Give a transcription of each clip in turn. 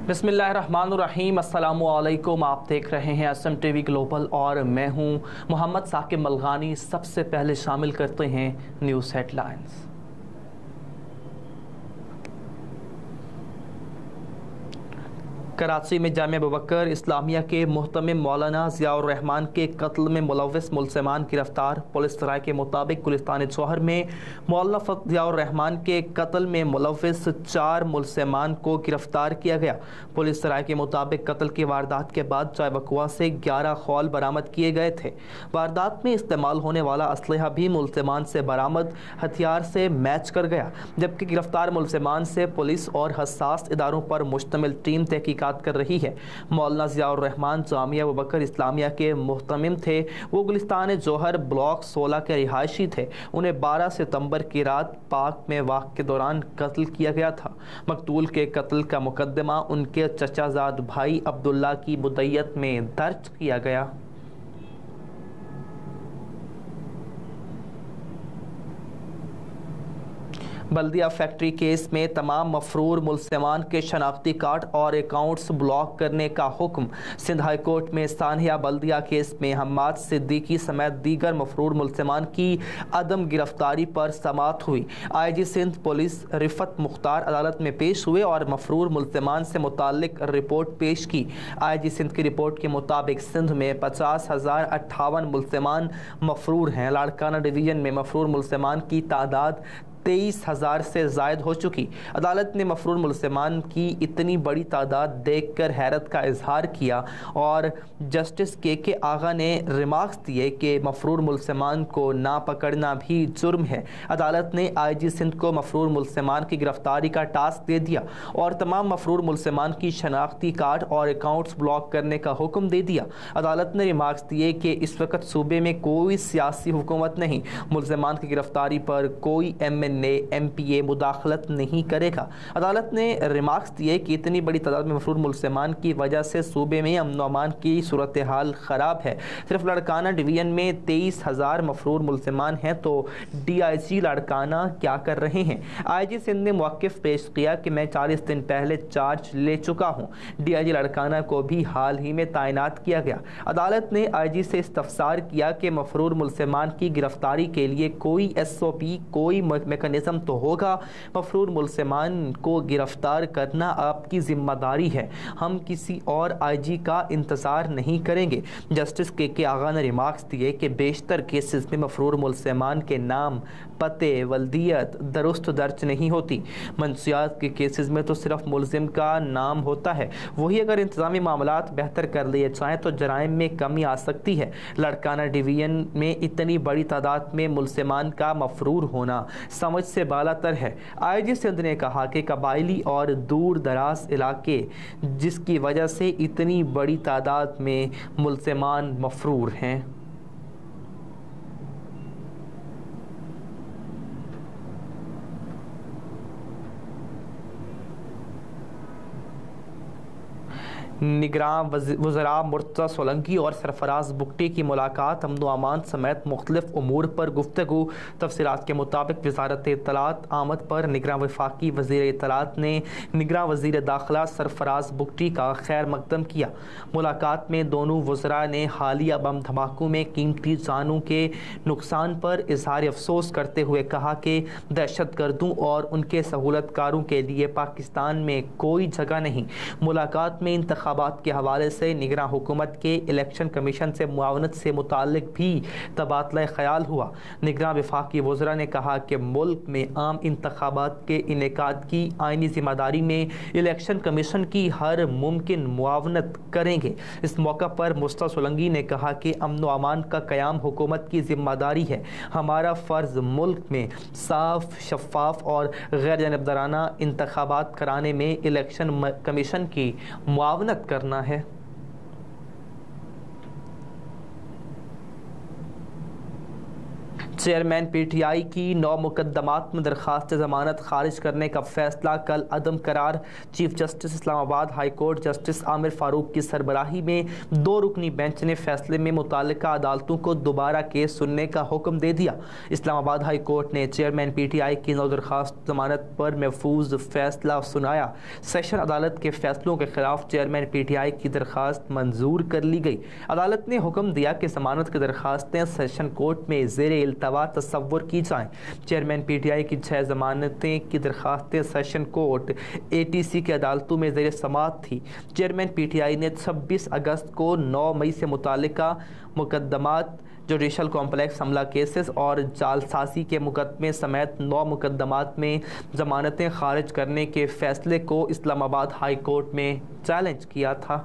बिस्मिल्लाहिर्रहमानुर्रहीम, अस्सलामुअलैकुम। आप देख रहे हैं SM TV ग्लोबल और मैं हूं मोहम्मद साकिब मलगानी। सबसे पहले शामिल करते हैं न्यूज़ हेडलाइंस। कराची में जामिया अबूबकर इस्लामिया के मुहतमिम मौलाना ज़ियाउर रहमान के कत्ल में मुलव्विस मुलज़मान गिरफ्तार। पुलिस राय के मुताबिक गुलिस्तान जौहर में मौलाना ज़ियाउर रहमान के कत्ल में मुलव्विस 4 मुलज़मान को गिरफ्तार किया गया। पुलिस राय के मुताबिक कत्ल की वारदात के बाद चाय बकुआ से 11 खौल बरामद किए गए थे। वारदात में इस्तेमाल होने वाला असलहा भी मुलज़मान से बरामद हथियार से मैच कर गया, जबकि गिरफ्तार मुलज़मान से पुलिस और हसास इदारों पर मुश्तमिल टीम तहकीकात कर रही है। मौलाना ज़ियाउर रहमान जामिया अबूबकर इस्लामिया के मुहतमिम थे। वो गुलिस्तान जौहर ब्लॉक 16 के रिहायशी थे। उन्हें 12 सितंबर की रात पाक में वाक़ के दौरान कत्ल किया गया था। मकतूल के कत्ल का मुकदमा उनके चचाजाद भाई अब्दुल्ला की मुद्दत में दर्ज किया गया। बल्दिया फैक्ट्री केस में तमाम मफरूर मुलज़मान के शनाख्ती कार्ड और अकाउंट्स ब्लॉक करने का हुक्म। सिंध हाई कोर्ट में सानिया बल्दिया केस में हम्माद सिद्दीकी समेत दीगर मफरूर मुलज़मान की अदम गिरफ्तारी पर समाअत हुई। IG सिंध पुलिस रिफत मुख्तार अदालत में पेश हुए और मफरूर मुलज़मान से मुताल्लिक रिपोर्ट पेश की। IG सिंध की रिपोर्ट के मुताबिक सिंध में 50,058 मुलज़मान मफरूर हैं। लाड़काना डिवीज़न में मफरूर मुलज़मान की तादाद 23,000 से ज़ायद हो चुकी। अदालत ने मफरूर मुलज़मान की इतनी बड़ी तादाद देखकर हैरत का इजहार किया और जस्टिस के आगा ने रिमार्क्स दिए कि मफरूर मुलज़मान को ना पकड़ना भी जुर्म है। अदालत ने IG सिंध को मफरूर मुलज़मान की गिरफ्तारी का टास्क दे दिया और तमाम मफरूर मुलज़मान की शनाख्ती कार्ड और अकाउंट्स ब्लॉक करने का हुक्म दे दिया। अदालत ने रिमार्क्स दिए कि इस वक्त सूबे में कोई सियासी हुकूमत नहीं, मुलज़मान की गिरफ्तारी पर कोई MPA मुदाखलत नहीं करेगा। अदालत ने रिमार्क्स दिए कि इतनी बड़ी तादाद में मफरूर मुलज़मान की वजह से सूबे में अमन अमान की सूरत हाल ख़राब है। सिर्फ लाड़काना डिवीज़न में 23,000 मफरूर मुलज़मान हैं तो DIG लाड़काना क्या कर रहे हैं। IG सिंध ने मौक़िफ़ पेश किया कि मैं 40 दिन पहले चार्ज ले चुका हूँ। DIG लाड़काना को भी हाल ही में तैनात किया गया। अदालत ने IG से इस्तफ़सार किया कि मफरूर मुलज़मान की गिरफ्तारी के लिए कोई SOP, कोई मैकेनिज़्म तो होगा। मफरूर मुलज़मान को गिरफ्तार करना आपकी ज़िम्मेदारी है। हम किसी और IG का इंतज़ार नहीं करेंगे। जस्टिस के आगा ने रिमार्क्स दिए कि बेशतर केसेस में मफरूर मुलज़मान के नाम, पते, वल्दियत दुरुस्त दर्ज नहीं होती। मंशियात के केसेस में तो सिर्फ मुलज़िम का नाम होता है। वही अगर इंतज़ामी मामलात बेहतर कर लिए जाएँ तो जराइम में कमी आ सकती है। लाड़काना डिवीज़न में इतनी बड़ी तादाद में मुलज़मान का मफरूर होना समझ से बालातर है। IG सिंध ने कहा कि कबायली और दूर दराज इलाके जिसकी वजह से इतनी बड़ी तादाद में मुलज़मान मफरूर हैं। निगरान वज़रा मुर्तज़ा सोलंकी और सरफराज बुगटी की मुलाकात अमन व अमान समेत मुख्तलिफ उमूर पर गुफ्तगू। तफसीलात के मुताबिक वज़ारत इत्तलात आमद पर निगरान वफाकी वज़ीर इत्तलात ने निगरान वज़ीर दाखिला सरफराज बुगटी का खैर मकदम किया। मुलाकात में दोनों वज़रा ने हालिया बम धमाकों में कीमती जानों के नुकसान पर इजहार अफसोस करते हुए कहा कि दहशतगर्दों और उनके सहूलतकारों के लिए पाकिस्तान में कोई जगह नहीं। मुलाकात में इंतखाबात के हवाले से निगरान हुकूमत के इलेक्शन कमीशन से मुआवनत से मुताल्लिक भी तबादला ख्याल हुआ। निगरान वफाकी वज़रा ने कहा कि मुल्क में आम इंतखाबात के इनेकाद की आइनी जिम्मेदारी में इलेक्शन कमीशन की हर मुमकिन मुआवनत करेंगे। इस मौका पर मुर्तज़ा सोलंकी ने कहा कि अमन व अमान का क़याम हुकूमत की जिम्मेदारी है। हमारा फ़र्ज़ मुल्क में साफ, शफाफ और गैर जानबदाराना इंतखाबात कराने में इलेक्शन कमीशन की मुआवनत करना है। चेयरमैन पीटीआई की 9 मुकदमात में दरखास्त जमानत खारिज करने का फैसला कल अदम करार। Chief justice Islamabad high court justice Aamir Farooq की सरबराही में 2 रुकनी बेंच ने फैसले में मुताल्लिका अदालतों को दोबारा केस सुनने का हुक्म दे दिया। इस्लामाबाद हाई कोर्ट ने चेयरमैन पीटीआई की 9 दरखास्त जमानत पर महफूज फैसला सुनाया। सेशन अदालत के फैसलों के खिलाफ चेयरमैन पीटीआई की दरखास्त मंजूर कर ली गई। अदालत ने हुक्म दिया कि जमानत की दरखास्तें सेशन कोर्ट में ज़ेरे इल्तवा तसव्वुर की जाएं। चेयरमैन पीटीआई की 6 जमानतें की दरखास्तें सेशन कोर्ट एटीसी की अदालतों में ज़ेरे समाअत थी। चेयरमैन पीटीआई ने 26 अगस्त को 9 मई से मुताल्लिका मुकदमात, जुडिशल कॉम्प्लेक्स हमला केसेस और जालसाजी के मुकदमे समेत 9 मुकदमात में जमानतें खारिज करने के फैसले को इस्लामाबाद हाई कोर्ट में चैलेंज किया था।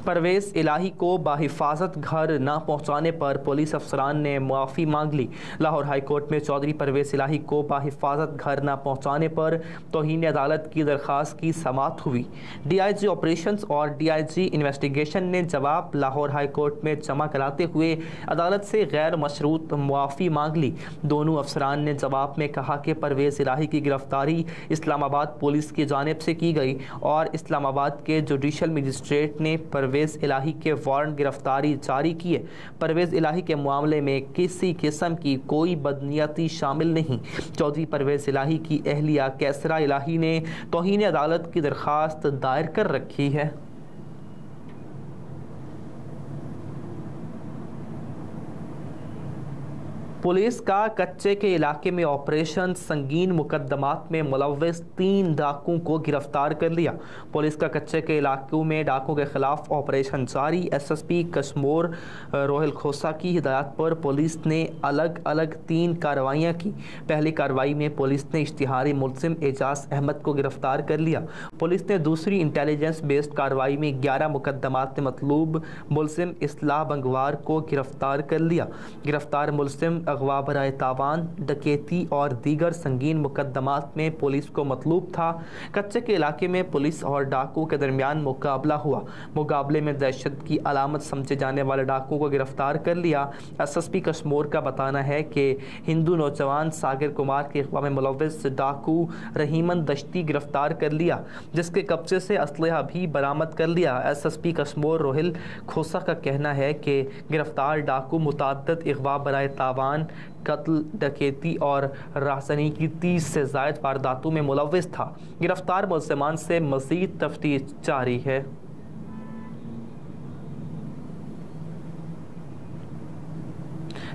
परवेज़ इलाही को बाहिफाजत घर न पहुँचाने पर पुलिस अफसरान ने मुआफ़ी मांग ली। लाहौर हाई कोर्ट में चौधरी परवेज़ इलाही को बाहिफाजत घर न पहुँचाने पर तौहीन अदालत की दरख्वास्त की समाअत हुई। डीआईजी ऑपरेशंस और डीआईजी इन्वेस्टिगेशन ने जवाब लाहौर हाई कोर्ट में जमा कराते हुए अदालत से गैर मशरूत मुआफ़ी मांग ली। दोनों अफसरान ने जवाब में कहा कि परवेज़ इलाही की गिरफ्तारी इस्लामाबाद पुलिस की जानिब से की गई और इस्लामाबाद के जुडिशल मजिस्ट्रेट ने परवेज़ इलाही के वारंट गिरफ्तारी जारी किए। परवेज़ इलाही के मामले में किसी किस्म की कोई बदनीयती शामिल नहीं। चौधरी परवेज़ इलाही की अहलिया कैसरा इलाही ने तौहीन अदालत की दरख्वास्त दायर कर रखी है। पुलिस का कच्चे के इलाके में ऑपरेशन, संगीन मुकदमात में मुलव्वस 3 डाकुओं को गिरफ्तार कर लिया। पुलिस का कच्चे के इलाकों में डाकुओं के खिलाफ ऑपरेशन जारी। एसएसपी कश्मीर रोहिल खोसा की हिदायत पर पुलिस ने अलग अलग 3 कार्रवाइयाँ की। पहली कार्रवाई में पुलिस ने इश्तिहारी मुल्जिम एजाज अहमद को गिरफ्तार कर लिया। पुलिस ने दूसरी इंटेलिजेंस बेस्ड कार्रवाई में 11 मुकदमात में मतलूब मुल्जिम इस्लाह बंगवार को गिरफ्तार कर लिया। गिरफ्तार मुल्जिम अगवा बराए तावान, डकैती और दीगर संगीन मुकदमात में पुलिस को मतलूब था। कच्चे के इलाके में पुलिस और डाकुओं के दरमियान मुकाबला हुआ। मुकाबले में दहशत की अलामत समझे जाने वाले डाकुओं को गिरफ्तार कर लिया। एसएसपी कश्मीर का बताना है कि हिंदू नौजवान सागिर कुमार के अगवा में मुलव्वस डाकू रहीमन दश्ती गिरफ्तार कर लिया, जिसके कब्जे से असलहा भी बरामद कर लिया। एसएसपी कश्मीर रोहिल खोसा का कहना है कि गिरफ्तार डाकू मुतअद्दिद अगवा बराए तावान, कत्ल, डकैती और राहज़नी की 30 से ज़ायद वारदातों में मुलव्वस था। गिरफ्तार मुल्ज़िमान से मज़ीद तफ्तीश जारी है।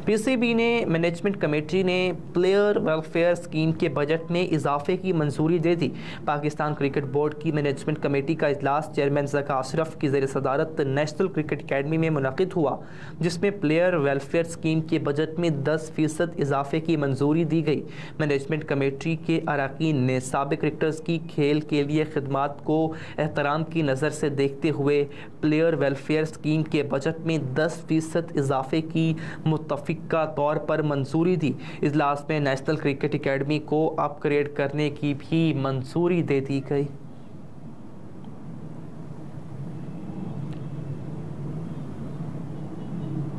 पीसीबी ने मैनेजमेंट कमेटी ने प्लेयर वेलफेयर स्कीम के बजट में इजाफे की मंजूरी दे दी। पाकिस्तान क्रिकेट बोर्ड की मैनेजमेंट कमेटी का इजलास चेयरमैन ज़का अशरफ की ज़ेर सदारत नेशनल क्रिकेट अकेडमी में मुनक़िद हुआ, जिसमें प्लेयर वेलफेयर स्कीम के बजट में 10% इजाफे की मंजूरी दी गई। मैनेजमेंट कमेटी के अरकान ने साबिक क्रिकेटर्स की खेल के लिए खिदमात को एहतराम की नज़र से देखते हुए प्लेयर वेलफेयर स्कीम के बजट में 10% इजाफे की मुत्तफ़िक़ का तौर पर मंजूरी दी। इजलास में नेशनल क्रिकेट अकेडमी को अपग्रेड करने की भी मंजूरी दे दी गई।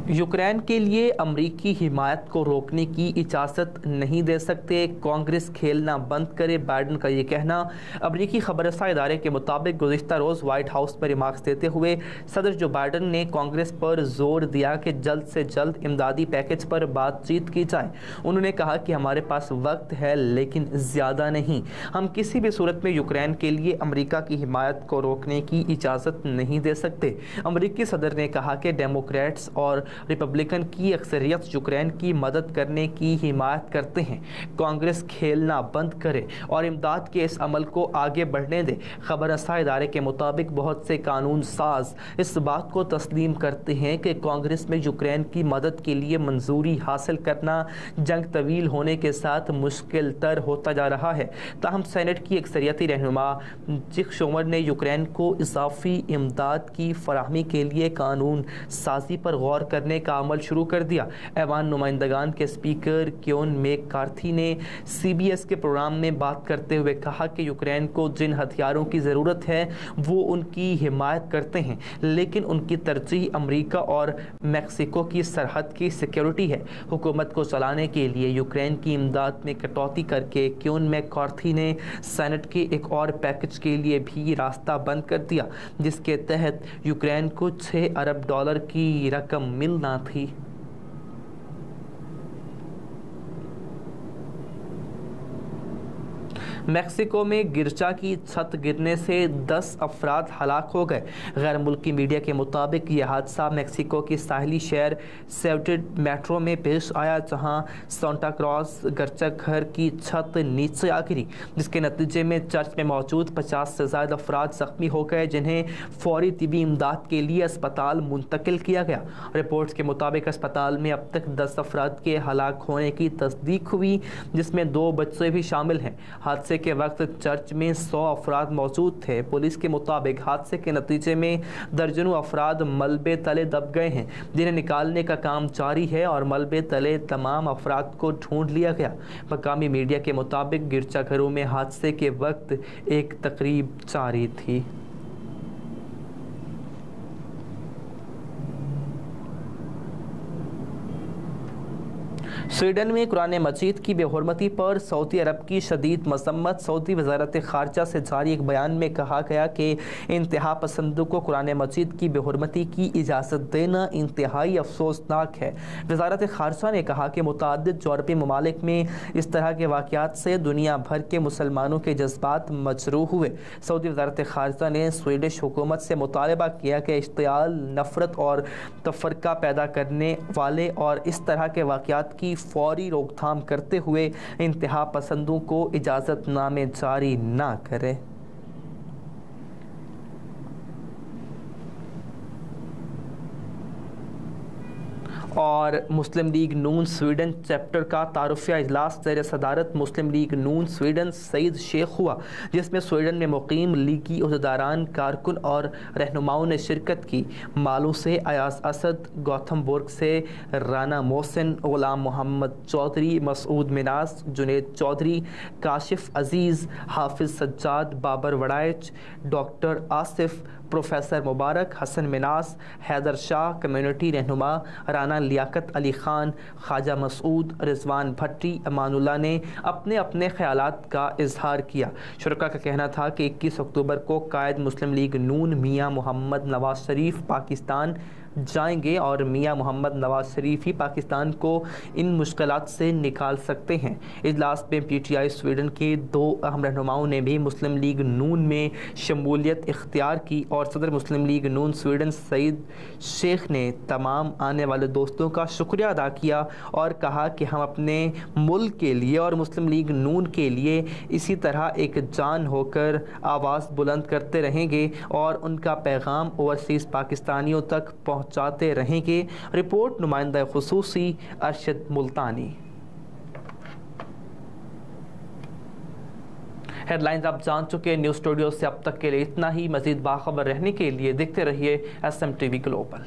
यूक्रेन के लिए अमरीकी हिमायत को रोकने की इजाज़त नहीं दे सकते, कांग्रेस खेलना बंद करे, बाइडन का ये कहना। अमरीकी खबरसा इदारे के मुताबिक गुज़िश्ता रोज़ वाइट हाउस में रिमार्क्स देते हुए सदर जो बाइडन ने कांग्रेस पर जोर दिया कि जल्द से जल्द इमदादी पैकेज पर बातचीत की जाए। उन्होंने कहा कि हमारे पास वक्त है लेकिन ज़्यादा नहीं। हम किसी भी सूरत में यूक्रेन के लिए अमरीका की हिमायत को रोकने की इजाज़त नहीं दे सकते। अमरीकी सदर ने कहा कि डेमोक्रेट्स और रिपब्लिकन की अक्सरियत यूक्रेन की मदद करने की हिमायत करते हैं। कांग्रेस खेलना बंद करे और इमदाद के इस अमल को आगे बढ़ने दे। खबरसा इदारे के मुताबिक बहुत से कानून साज इस बात को तस्लीम करते हैं कि कांग्रेस में यूक्रेन की मदद के लिए मंजूरी हासिल करना जंग तवील होने के साथ मुश्किल तर होता जा रहा है। ताहम सेनेट की अक्सरियती रहनुमा जिक शोमर ने यूक्रेन को इजाफी इमदाद की फराहमी के लिए कानून साजी पर गौर करने करने का अमल शुरू कर दिया। ऐवान नुमाइंदगान के स्पीकर केविन मैककार्थी ने CBS के प्रोग्राम में बात करते हुए कहा कि यूक्रेन को जिन हथियारों की ज़रूरत है वो उनकी हिमायत करते हैं, लेकिन उनकी तरजीह अमेरिका और मैक्सिको की सरहद की सिक्योरिटी है। हुकूमत को चलाने के लिए यूक्रेन की इमदाद में कटौती करके केविन मैककार्थी ने सेनेट के एक और पैकेज के लिए भी रास्ता बंद कर दिया, जिसके तहत यूक्रेन को $6 अरब की रकम मिलना थी। मैक्सिको में गिरजा की छत गिरने से 10 अफराद हलाक हो गए। गैर मुल्की मीडिया के मुताबिक यह हादसा मैक्सिको की साहिली शहर सेवटेड मेट्रो में पेश आया, जहां सांता क्रॉस गिरजाघर की छत नीचे आ गिरी, जिसके नतीजे में चर्च में मौजूद 50 से ज़्यादा अफराद जख्मी हो गए, जिन्हें फौरी तिबी इमदाद के लिए अस्पताल मुंतकिल किया गया। रिपोर्ट्स के मुताबिक अस्पताल में अब तक 10 अफराद के हलाक होने की तस्दीक हुई, जिसमें 2 बच्चे भी शामिल हैं। हादसे के वक्त चर्च में 100 अफराद मौजूद थे। पुलिस के मुताबिक हादसे के नतीजे में दर्जनों अफराद मलबे तले दब गए हैं, जिन्हें निकालने का काम जारी है और मलबे तले तमाम अफराद को ढूंढ लिया गया। मकामी मीडिया के मुताबिक गिरजाघरों में हादसे के वक्त एक तकरीब जारी थी। स्वीडन में कुरान मजीद की बेहुरमती पर सऊदी अरब की शदीद मजम्मत। सऊदी वजारत खारजा से जारी एक बयान में कहा गया कि इंतहा पसंदों को कुरान मजीद की बेहुरमती की इजाज़त देना इंतहाई अफसोसनाक है। वजारत खारजा ने कहा कि मुतअद्दिद यूरोपीय ममालिक में इस तरह के वाक़यात से दुनिया भर के मुसलमानों के जज्बात मजरूह हुए। सऊदी वजारत खारजा ने स्वीडिश हुकूमत से मुतालबा किया कि इश्तियाल, नफ़रत और तफरका पैदा करने वाले और इस तरह के वाक़यात की फौरी रोकथाम करते हुए इंतहा पसंदों को इजाज़तनामे जारी ना करें। और मुस्लिम लीग नून स्वीडन चैप्टर का तारुफिया इजलास ज़ेर सदारत मुस्लिम लीग नून स्वीडन सईद शेख हुआ, जिसमें स्वीडन में मुकीम लीगी उहदेदारान, कारकुन और रहनुमाओं ने शिरकत की। मालू से अयाज असद, गौथमबुर्ग से राना मोहसिन, गुलाम मोहम्मद चौधरी, मसूद मिनास, जुनेद चौधरी, काशिफ अजीज़, हाफिज़ सज्जाद, बाबर वड़ाइच, डॉक्टर आसिफ, प्रोफेसर मुबारक, हसन मिनास, हैदर शाह, कम्युनिटी रहनुमा राना लियाकत अली ख़ान, ख्वाजा मसूद, रिजवान भट्टी, अमानुल्लाह ने अपने अपने ख्यालात का इजहार किया। शुरका का कहना था कि 21 अक्टूबर को कायद मुस्लिम लीग नून मियाँ मोहम्मद नवाज शरीफ पाकिस्तान जाएंगे और मियाँ मोहम्मद नवाज शरीफ ही पाकिस्तान को इन मुश्किलात से निकाल सकते हैं। इजलास में PTI स्वीडन के 2 अहम रहनुमाओं ने भी मुस्लिम लीग नून में शमूलियत इख्तियार की और सदर मुस्लिम लीग नून स्वीडन सईद शेख ने तमाम आने वाले दोस्तों का शुक्रिया अदा किया और कहा कि हम अपने मुल्क के लिए और मुस्लिम लीग नून के लिए इसी तरह एक जान होकर आवाज़ बुलंद करते रहेंगे और उनका पैगाम ओवरसीज़ पाकिस्तानियों तक पहुँचाते रहेंगे। रिपोर्ट नुमाइंदा खुसूसी अरशद मुल्तानी। हेडलाइंस आप जान चुके हैं। न्यूज़ स्टूडियो से अब तक के लिए इतना ही। मज़ीद बाखबर रहने के लिए देखते रहिए SM TV ग्लोबल।